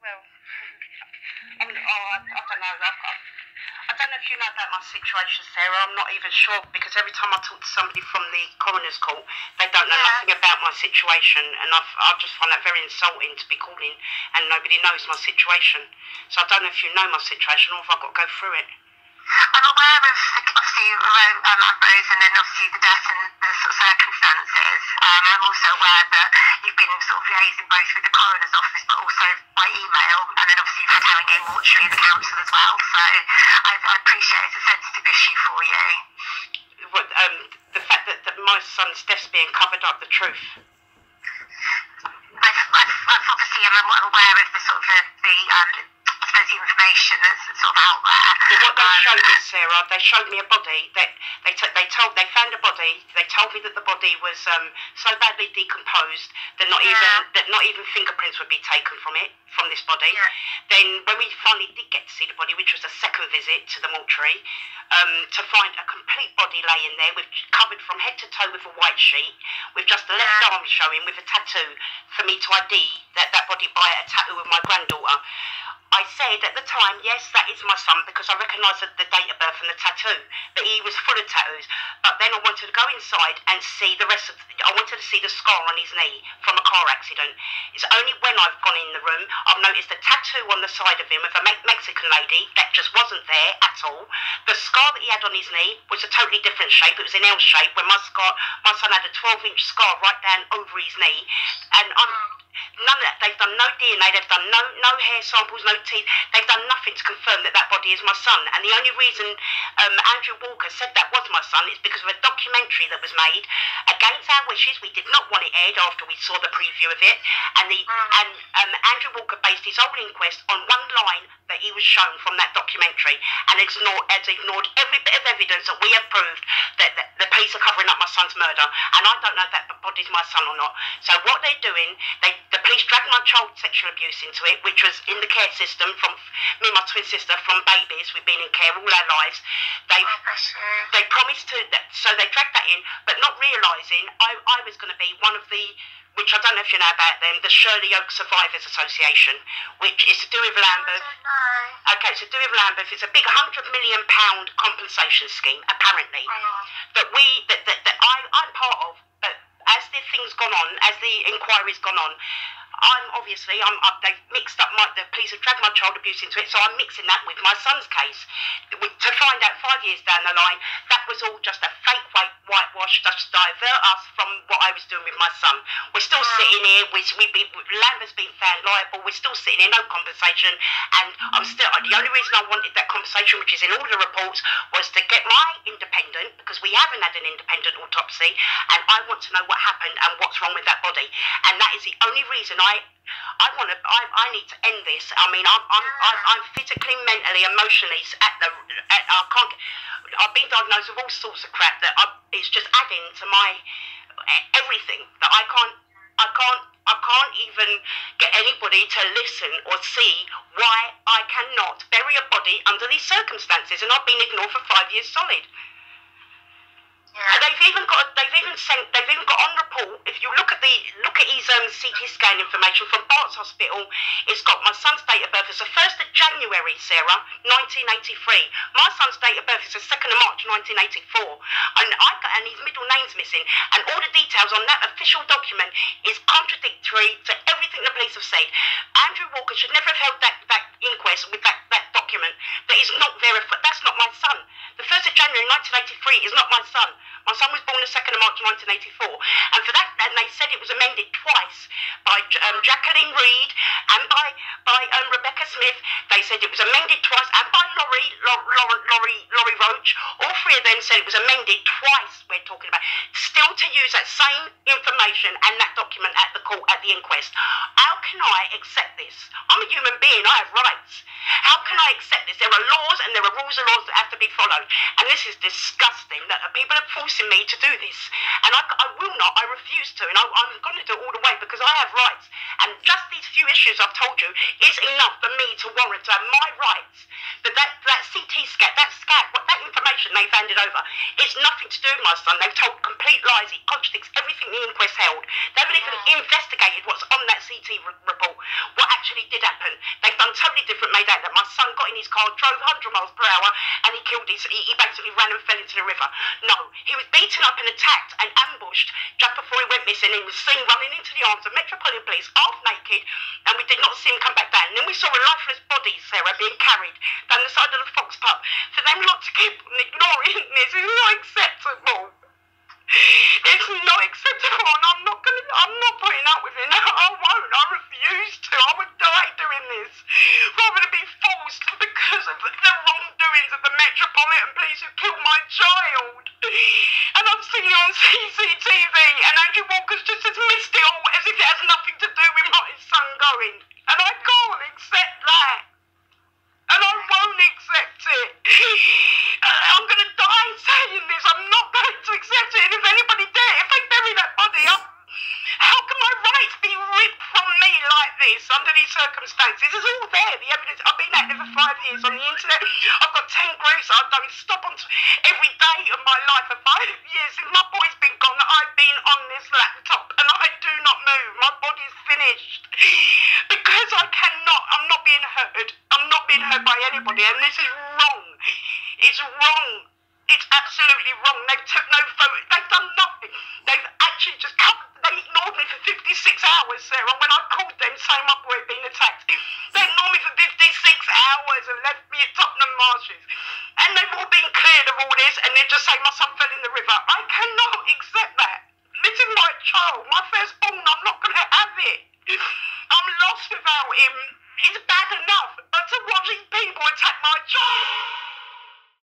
Well, I mean, I don't know. I don't know if you know about my situation, Sarah. I'm not even sure because every time I talk to somebody from the coroner's court, they don't know nothing about my situation, and I just find that very insulting to be calling and nobody knows my situation. So I don't know if you know my situation or if I've got to go through it. I'm aware of, obviously, Ambrose and then obviously the death and the sort of circumstances. I'm also aware that you've been sort of liaising both with the coroner's office but also by email, and then obviously you've had Haringey Mortuary and the council as well, so I appreciate it's a sensitive issue for you. What, the fact that my son's death's being covered up, the truth. I've obviously, I'm aware of the sort of the information that's sort of out there. Well, what they showed me, Sarah, they showed me a body. They found a body. They told me that the body was so badly decomposed that not even fingerprints would be taken from this body. Yeah. Then when we finally did get to see the body, which was a second visit to the mortuary, to find a complete body laying there, covered from head to toe with a white sheet, with just the left arm showing with a tattoo for me to ID that body by a tattoo of my granddaughter. I said at the time, yes, that is my son, because I recognised the date of birth and the tattoo, but he was full of tattoos. But then I wanted to go inside and see the rest of I wanted to see the scar on his knee from a car accident. It's only when I've gone in the room, I've noticed the tattoo on the side of him of a Mexican lady that just wasn't there at all. The scar that he had on his knee was a totally different shape. It was an L shape, when my son had a 12-inch scar right down over his knee. And none of that. They've done no DNA. They've done no hair samples, no teeth. They've done nothing to confirm that body is my son. And the only reason Andrew Walker said that was my son is because of a documentary that was made against our wishes. We did not want it aired after we saw the preview of it. And Andrew Walker based his whole inquest on one line that he was shown from that documentary, and has ignored every bit of evidence that we have proved that the police are covering up my son's murder. And I don't know if that body's my son or not. So what they're doing, the police dragged my child sexual abuse into it, which was in the care system from me and my twin sister from babies. We've been in care all our lives. They promised to, so they dragged that in, but not realising I was going to be one of the, which I don't know if you know about them, the Shirley Oak Survivors Association, which is to do with Lambeth. Okay, it's to do with Lambeth. It's a big £100 million compensation scheme, apparently, that I'm part of. But as the thing's gone on, as the inquiry's gone on, they've mixed up the police have dragged my child abuse into it, so I'm mixing that with my son's case. To find out 5 years down the line, that was all just a fake whitewash, just to divert us from what I was doing with my son. We're still sitting here, Lambeth's been found liable, we're still sitting here, no compensation, and the only reason I wanted that compensation, which is in all the reports, was to get my independent, because we haven't had an independent autopsy, and I want to know what happened and what's wrong with that body. And that is the only reason I need to end this. I mean, I'm physically, mentally, emotionally I've been diagnosed with all sorts of crap that it's just adding to my everything, that I can't even get anybody to listen or see why I cannot bury a body under these circumstances, and I've been ignored for 5 years solid. Yeah. They've even got on report. If you look at his CT scan information from Bart's Hospital, it's got my son's date of birth as the 1st of January, Sarah, 1983. My son's date of birth is the 2nd of March, 1984, and his middle name's missing. And all the details on that official document is contradictory to everything the police have said. Andrew Walker should never have held that inquest with that document. That is not verified. That's not my son. The 1st of January 1983 is not my son. My son was born the 2nd of March 1984, and for that, and they said it was amended twice by Jacqueline Reed and by Rebecca Smith. They said it was amended twice, and by Laurie Roach. All three of them said it was amended twice. We're talking about still to use that same information and that document at the court at the inquest. How can I accept this? I'm a human being. I have rights. How can I accept this? There are laws and there are rules and laws that have to be followed, and this is disgusting that people are forcing me to do this, and I will not. I refuse to, and I'm going to do it all the way because I have rights, and just these few issues I've told you is enough for me to warrant to have my rights. But that CT scan, that information they handed over, it's nothing to do with my son. They've told complete lies. It contradicts everything the inquest held. They haven't even investigated what's on that CT report, what actually did happen. They've done totally different, made out that my son got in his car, drove 100 miles per hour, and he killed he basically ran and fell into the river. No, he was beaten up and attacked and ambushed just before he went missing. He was seen running into the arms of Metropolitan Police, half naked, and we did not see him come back down. And then we saw a lifeless body, Sarah, being carried down the side of the Fox Pub. For them not to keep on ignoring this is not acceptable. It's not acceptable, and I'm not putting up with it. No, I won't. I refuse to. I would die doing this rather than be forced because of the wrongdoings of the Metropolitan Police who killed my child. And I've seen it on CCTV, and Andrew Walker's just dismissed it all as if it has nothing to do with my son going. And I can't accept that. And I won't accept it. I'm going to die saying this. I'm not going to accept it. And if anybody dare, if they bury that body up, how can my rights be ripped from me like this under these circumstances? It's all there, the evidence. I've been out there for 5 years on the internet. I've got 10 groups. I don't stop on every day of my life for 5 years. Since my boy's been gone, I've been on this laptop and I do not move. My body's finished. Because I cannot, I'm not being heard. I'm not being heard by anybody, and this is wrong. It's wrong. It's absolutely wrong. They took no photo. They've done nothing. They've actually just they ignored me for 56 hours, Sarah, when I called them saying my boy had been attacked. They ignored me for 56 hours and left me at Tottenham Marshes. And they've all been cleared of all this, and they're just saying my son fell in the river. I cannot accept that. This is my child, my firstborn. I'm not going to have it. I'm lost without him.